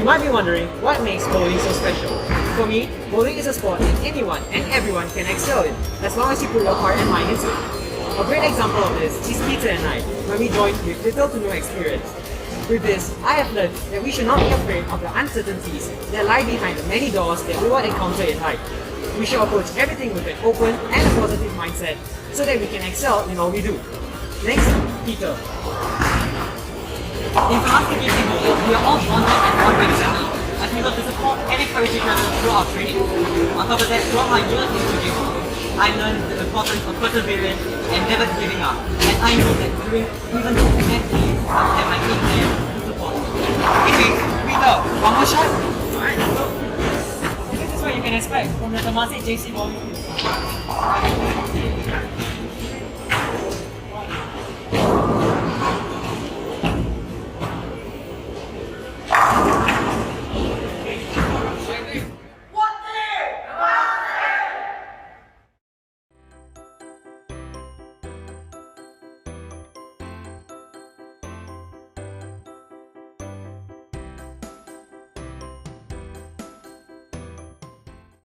You might be wondering, what makes bowling so special? For me, bowling is a sport that anyone and everyone can excel in, as long as you put your heart and mind into it. A great example of this is Peter and I, when we joined with little to no experience. With this, I have learned that we should not be afraid of the uncertainties that lie behind the many doors that we will encounter in life. We should approach everything with an open and a positive mindset so that we can excel in all we do. Next, Peter. In class TJC Bowl, we are all bonded and one big family, as we love to support and encourage each other through our training. On top of that, throughout my years in TJC, I learned the importance of perseverance and never giving up. And I know that during even the best days, I will have my team there to support me. Okay, Peter, one more shot? Alright, so this is what you can expect from the Temasek JC bowling team.